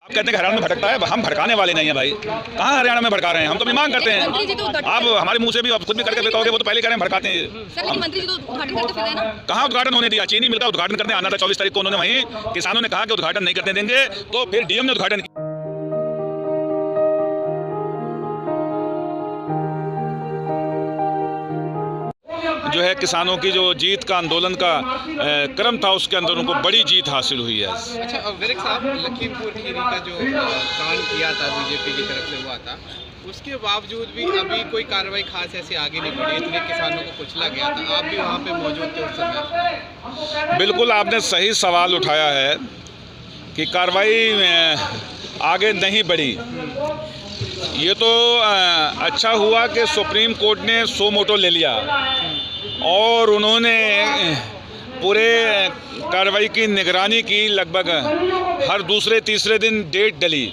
आप कहते हैं हरियाणा में भटकता है, हम भटकाने वाले नहीं हैं भाई। कहाँ हरियाणा में भटका रहे हैं? हम तो अपनी मांग करते हैं। आप हमारे मुंह से भी आप खुद भी करके फिर कहोगे वो तो पहले कह रहे हैं भटकाते हैं। मंत्री जी तो उद्घाटन करते फिर ना। कहाँ उद्घाटन होने दिया? चीनी मिल का उद्घाटन करने आना था 24 तारीख को, उन्होंने वहीं किसानों ने कहा कि उद्घाटन नहीं करने देंगे, तो फिर डीएम ने उद्घाटन किया। जो है किसानों की जो जीत का आंदोलन का क्रम था, उसके अंदर उनको बड़ी जीत हासिल हुई है। अच्छा विवेक साहब, लखीमपुर खीरी का जो कांड किया था बीजेपी की तरफ से हुआ था, उसके बावजूद भी अभी कोई कार्रवाई खास ऐसे आगे नहीं बढ़ी, इतने किसानों को कुचला गया था। आप भी वहाँ पे मौजूद थे उस समय। बिल्कुल आपने सही सवाल उठाया है कि कार्रवाई आगे नहीं बढ़ी। ये तो अच्छा हुआ कि सुप्रीम कोर्ट ने सो मोटो ले लिया और उन्होंने पूरे कार्रवाई की निगरानी की। लगभग हर दूसरे तीसरे दिन डेट डली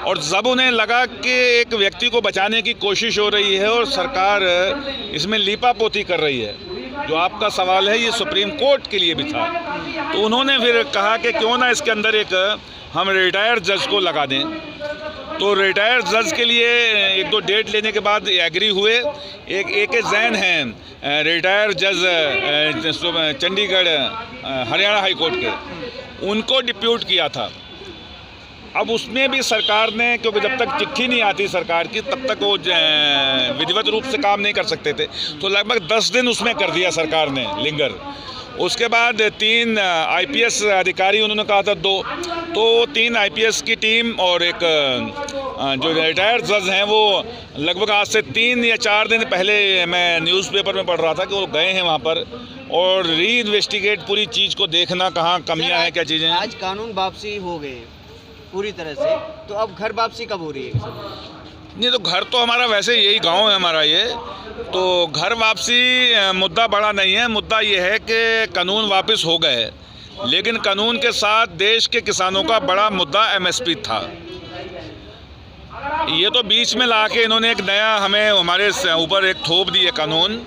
और जब उन्हें लगा कि एक व्यक्ति को बचाने की कोशिश हो रही है और सरकार इसमें लीपापोती कर रही है, जो आपका सवाल है ये सुप्रीम कोर्ट के लिए भी था, तो उन्होंने फिर कहा कि क्यों ना इसके अंदर एक हम रिटायर्ड जज को लगा दें। तो रिटायर्ड जज के लिए एक दो डेट लेने के बाद एग्री हुए। एक ए.के. जैन हैं रिटायर्ड जज चंडीगढ़ हरियाणा हाई कोर्ट के, उनको डिप्यूट किया था। अब उसमें भी सरकार ने, क्योंकि जब तक चिट्ठी नहीं आती सरकार की तब तक वो विधिवत रूप से काम नहीं कर सकते थे, तो लगभग 10 दिन उसमें कर दिया सरकार ने लिंगर। उसके बाद 3 आईपीएस अधिकारी, उन्होंने कहा था 2, तो 3 आईपीएस की टीम और एक जो रिटायर्ड जज हैं वो लगभग आज से 3 या 4 दिन पहले मैं न्यूज़पेपर में पढ़ रहा था कि वो गए हैं वहाँ पर और री इन्वेस्टिगेट पूरी चीज़ को देखना, कहाँ कमियाँ हैं, क्या चीज़ें हैं। आज कानून वापसी हो गए पूरी तरह से, तो अब घर वापसी कब हो रही है? नहीं, तो घर तो हमारा वैसे यही गांव है हमारा ये, तो घर वापसी मुद्दा बड़ा नहीं है। मुद्दा ये है कि कानून वापस हो गए, लेकिन कानून के साथ देश के किसानों का बड़ा मुद्दा एमएसपी था। ये तो बीच में ला के इन्होंने एक नया हमें हमारे ऊपर एक थोप दी है कानून,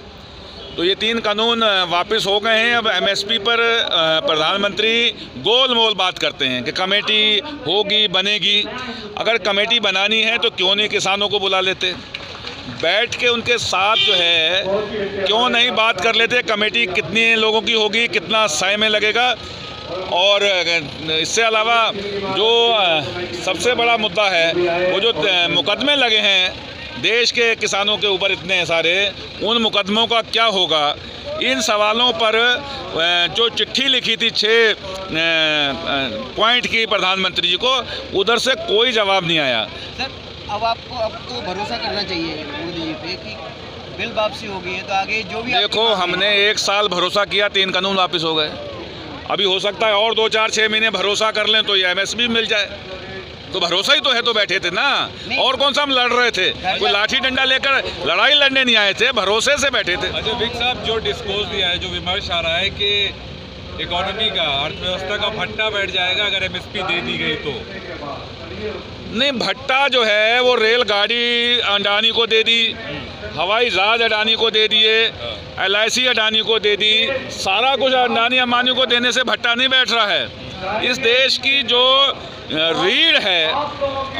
तो ये 3 कानून वापस हो गए हैं। अब एमएसपी पर प्रधानमंत्री गोल मोल बात करते हैं कि कमेटी होगी, बनेगी। अगर कमेटी बनानी है तो क्यों नहीं किसानों को बुला लेते, बैठ के उनके साथ जो है क्यों नहीं बात कर लेते, कमेटी कितने लोगों की होगी, कितना समय में लगेगा। और इससे अलावा जो सबसे बड़ा मुद्दा है, वो जो मुकदमे लगे हैं देश के किसानों के ऊपर इतने सारे, उन मुकदमों का क्या होगा। इन सवालों पर जो चिट्ठी लिखी थी 6 पॉइंट की प्रधानमंत्री जी को, उधर से कोई जवाब नहीं आया। सर, अब आपको भरोसा करना चाहिए मोदी जी पे कि बिल वापसी हो गई है, तो आगे जो भी देखो, हमने 1 साल भरोसा किया, 3 कानून वापस हो गए। अभी हो सकता है और 2, 4, 6 महीने भरोसा कर लें तो ये एमएसपी मिल जाए। तो भरोसा ही तो है, तो बैठे थे ना। और कौन सा हम लड़ रहे थे? कोई लाठी डंडा लेकर लड़ाई लड़ने नहीं आए थे, भरोसे से बैठे थे। अच्छा विक साहब, जो डिस्कोर्स दिया है, जो विमर्श आ रहा है कि इकोनॉमी का, अर्थव्यवस्था का भट्टा बैठ जाएगा अगर एमएसपी दे दी गई तो। नहीं, भट्टा जो है वो रेलगाड़ी अडानी को दे दी, हवाई जहाज अडानी को दे दिए, LIC अडानी को दे दी, सारा कुछ अडानी अंबानी को देने से भट्टा नहीं बैठ रहा है। इस देश की जो रीढ़ है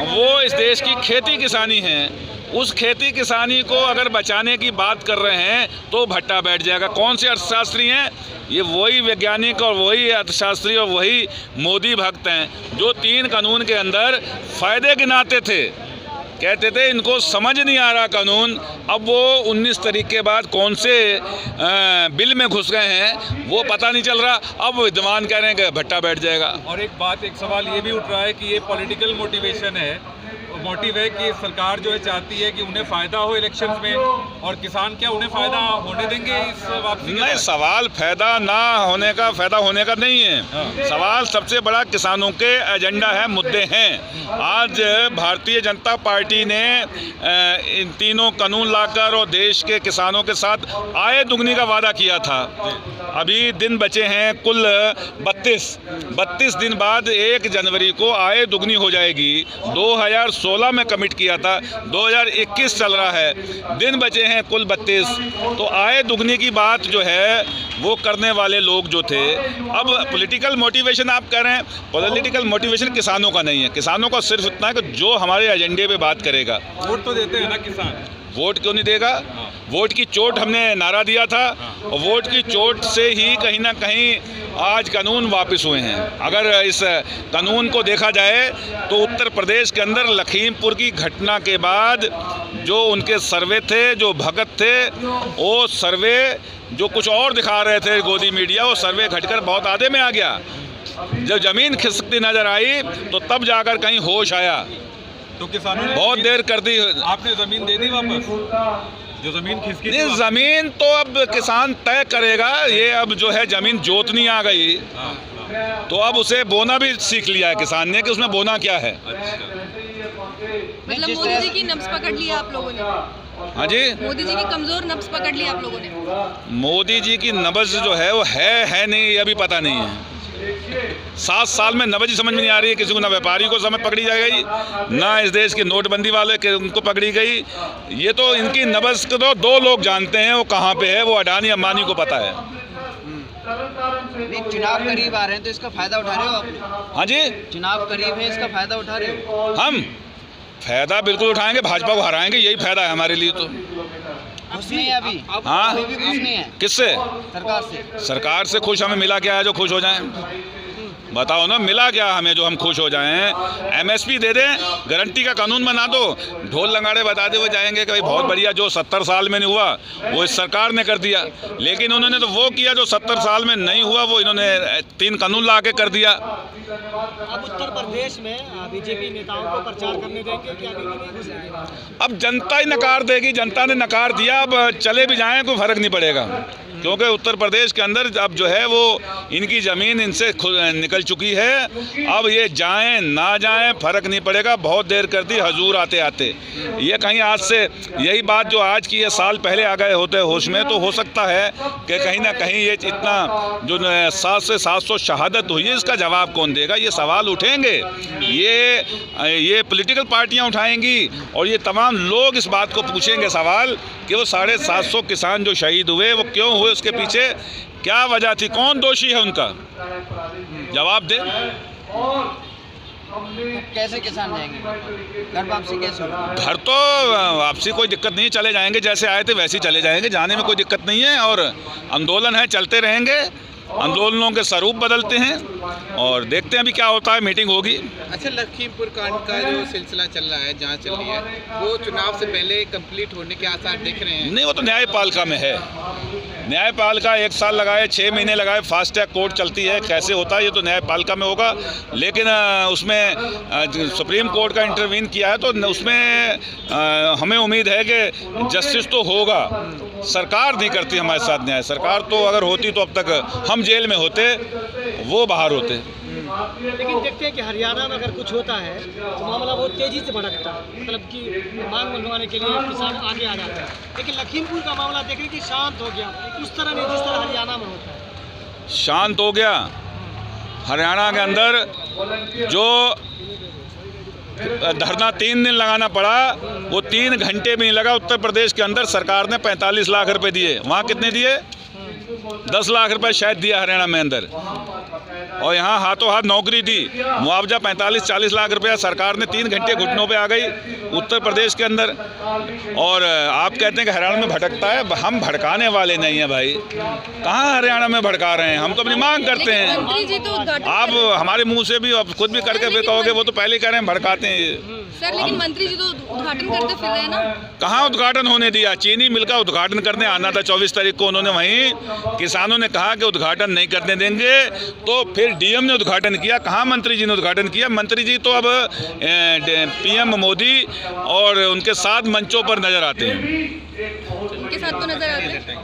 वो इस देश की खेती किसानी है। उस खेती किसानी को अगर बचाने की बात कर रहे हैं तो भट्टा बैठ जाएगा। कौन से अर्थशास्त्री हैं? ये वही वैज्ञानिक और वही अर्थशास्त्री और वही मोदी भक्त हैं जो 3 कानून के अंदर फ़ायदे गिनाते थे, कहते थे इनको समझ नहीं आ रहा कानून। अब वो 19 तारीख के बाद कौन से बिल में घुस गए हैं वो पता नहीं चल रहा। अब विद्वान कह रहे हैं कि भट्टा बैठ जाएगा। और एक सवाल ये भी उठ रहा है कि ये पॉलिटिकल मोटिवेशन है, मोटिव है कि सरकार जो है चाहती है कि उन्हें फ़ायदा हो इलेक्शंस में, और किसान क्या उन्हें फ़ायदा होने देंगे इस वापसी के? नहीं, सवाल फ़ायदा ना होने का, फ़ायदा होने का नहीं है। सवाल सबसे बड़ा किसानों के एजेंडा है, मुद्दे हैं। आज भारतीय जनता पार्टी ने इन 3 कानून लाकर और देश के किसानों के साथ आय दुगनी का वादा किया था। अभी दिन बचे हैं कुल 32 दिन बाद 1 जनवरी को आय दुगनी हो जाएगी। 2016 में कमिट किया था, 2021 चल रहा है, दिन बचे हैं कुल 32। तो आय दुगनी की बात जो है वो करने वाले लोग जो थे, अब पॉलिटिकल मोटिवेशन आप कह रहे हैं, पॉलिटिकल मोटिवेशन किसानों का नहीं है। किसानों का सिर्फ इतना है कि जो हमारे एजेंडे पे बात करेगा। वोट तो देते हैं ना किसान, वोट क्यों नहीं देगा? वोट की चोट हमने नारा दिया था, और वोट की चोट से ही कहीं ना कहीं आज कानून वापस हुए हैं। अगर इस कानून को देखा जाए तो उत्तर प्रदेश के अंदर लखीमपुर की घटना के बाद जो उनके सर्वे थे, जो भगत थे, वो सर्वे जो कुछ और दिखा रहे थे गोदी मीडिया, वो सर्वे घटकर बहुत आधे में आ गया। जब ज़मीन खिसकती नज़र आई तो तब जाकर कहीं होश आया। तो किसानों ने बहुत देर कर दी। आपने ज़मीन दे दी वापस, जो ज़मीन खिसकी नहीं, ज़मीन तो अब किसान तय करेगा। ये अब जो है ज़मीन जोतनी आ गई, तो अब उसे बोना भी सीख लिया है किसान ने कि उसमें बोना क्या है। मतलब मोदी जी की नब्ज पकड़ लिया आप लोगों ने? हाँ जी, मोदी जी की कमजोर नब्ज पकड़ लिया आप लोगों ने? मोदी जी की नब्ज जो है वो है नहीं, ये अभी पता नहीं है। 7 साल में नब्ज समझ में नहीं आ रही है किसी को। ना व्यापारी को समझ पकड़ी जा गई, ना इस देश की नोटबंदी वाले के उनको पकड़ी गई। ये तो इनकी नब्ज को तो 2 लोग जानते हैं, वो कहाँ पे है, वो अडानी अंबानी को पता है। नहीं, चुनाव करीब आ रहे हैं तो इसका फायदा उठा रहे हो आप? हाँ जी, चुनाव करीब है, इसका फायदा उठा रहे हो? हम फायदा बिल्कुल उठाएंगे, भाजपा को हराएंगे, यही फायदा है हमारे लिए। तो खुश नहीं है अभी? हाँ, अभी भी खुश नहीं है किससे? सरकार से? सरकार से खुश हमें मिला क्या है जो खुश हो जाएं? बताओ ना, मिला क्या हमें जो हम खुश हो जाएं? एमएसपी दे दें, गारंटी का कानून बना दो, ढोल लंगाड़े बता दे वो जाएंगे कि भाई बहुत बढ़िया, जो 70 साल में नहीं हुआ वो इस सरकार ने कर दिया। लेकिन उन्होंने तो वो किया जो 70 साल में नहीं हुआ, वो इन्होंने 3 कानून ला के कर दिया। अब उत्तर प्रदेश में बीजेपी नेताओं को प्रचार करने देंगे क्या? नहीं, अब जनता ही नकार देगी, जनता ने नकार दिया। अब चले भी जाएं कोई फर्क नहीं पड़ेगा, क्योंकि उत्तर प्रदेश के अंदर अब जो है वो इनकी ज़मीन इनसे निकल चुकी है। अब ये जाएं ना जाएं फर्क नहीं पड़ेगा। बहुत देर कर दी हजूर आते आते। ये कहीं आज से यही बात जो आज की है, साल पहले आ गए होते होश में, तो हो सकता है कि कहीं ना कहीं ये इतना जो 700 से 700 शहादत हुई है, इसका जवाब कौन देगा? ये सवाल उठेंगे, ये पॉलिटिकल पार्टियां उठाएंगी, और ये तमाम लोग इस बात को पूछेंगे सवाल कि वो 750 किसान जो शहीद हुए वो क्यों हुए, उसके पीछे क्या वजह थी, कौन दोषी है उनका? जवाब दे। कैसे किसान जाएंगे घर वापसी? कैसे होगा? घर तो वापसी कोई दिक्कत नहीं है, चले जाएंगे, जैसे आए थे वैसे ही चले जाएंगे, जाने में कोई दिक्कत नहीं है। और आंदोलन है, चलते रहेंगे, आंदोलनों के स्वरूप बदलते हैं, और देखते हैं अभी क्या होता है। मीटिंग होगी। अच्छा, लखीमपुर कांड का जो सिलसिला चल रहा है, जांच चल रही है, वो चुनाव से पहले कंप्लीट होने के आसार दिख रहे हैं? नहीं, वो तो न्यायपालिका में है। न्यायपालिका 1 साल लगाए, 6 महीने लगाए, फास्ट ट्रैक कोर्ट चलती है, कैसे होता है ये तो न्यायपालिका में होगा। लेकिन उसमें सुप्रीम कोर्ट का इंटरवीन किया है, तो उसमें हमें उम्मीद है कि जस्टिस तो होगा। सरकार नहीं करती हमारे साथ न्याय। सरकार तो अगर होती तो अब तक हम जेल में होते, वो बाहर होते। लेकिन देखते हैं कि हरियाणा में अगर कुछ होता है तो मामला बहुत तेजी से भड़कता है, मतलब कि मांग मनवाने के लिए किसान आगे आ जाता है। लेकिन लखीमपुर का मामला देख रहे कि शांत हो गया, उस तरह नहीं जिस तरह हरियाणा में होता है। शांत हो गया। हरियाणा के अंदर जो धरना 3 दिन लगाना पड़ा, वो 3 घंटे भी नहीं लगा। उत्तर प्रदेश के अंदर सरकार ने 45 लाख रुपए दिए, वहाँ कितने दिए? 10 लाख रुपए शायद दिया हरियाणा में अंदर। और यहाँ हाथों हाथ नौकरी दी, मुआवजा 45-40 लाख रुपया सरकार ने 3 घंटे घुटनों पे आ गई उत्तर प्रदेश के अंदर। और आप कहते हैं कि हरियाणा में भटकता है, हम भड़काने वाले नहीं हैं भाई। कहाँ हरियाणा में भड़का रहे हैं? हम तो अपनी मांग करते हैं। मंत्री जी तो आप हमारे मुंह से भी अब खुद भी करके फिर कहोगे वो तो पहले ही कह रहे हैं भड़काते हैं सर, लेकिन मंत्री जी तो उद्घाटन करते फिर रहे हैं ना। कहाँ उद्घाटन होने दिया? चीनी मिल का उद्घाटन करने आना था 24 तारीख को, उन्होंने वहीं किसानों ने कहा कि उद्घाटन नहीं करने देंगे, तो फिर डीएम ने उद्घाटन किया। कहाँ मंत्री जी ने उद्घाटन किया? मंत्री जी तो अब पीएम मोदी और उनके साथ मंचों पर नजर आते हैं। उनके साथ तो नजर आते हैं।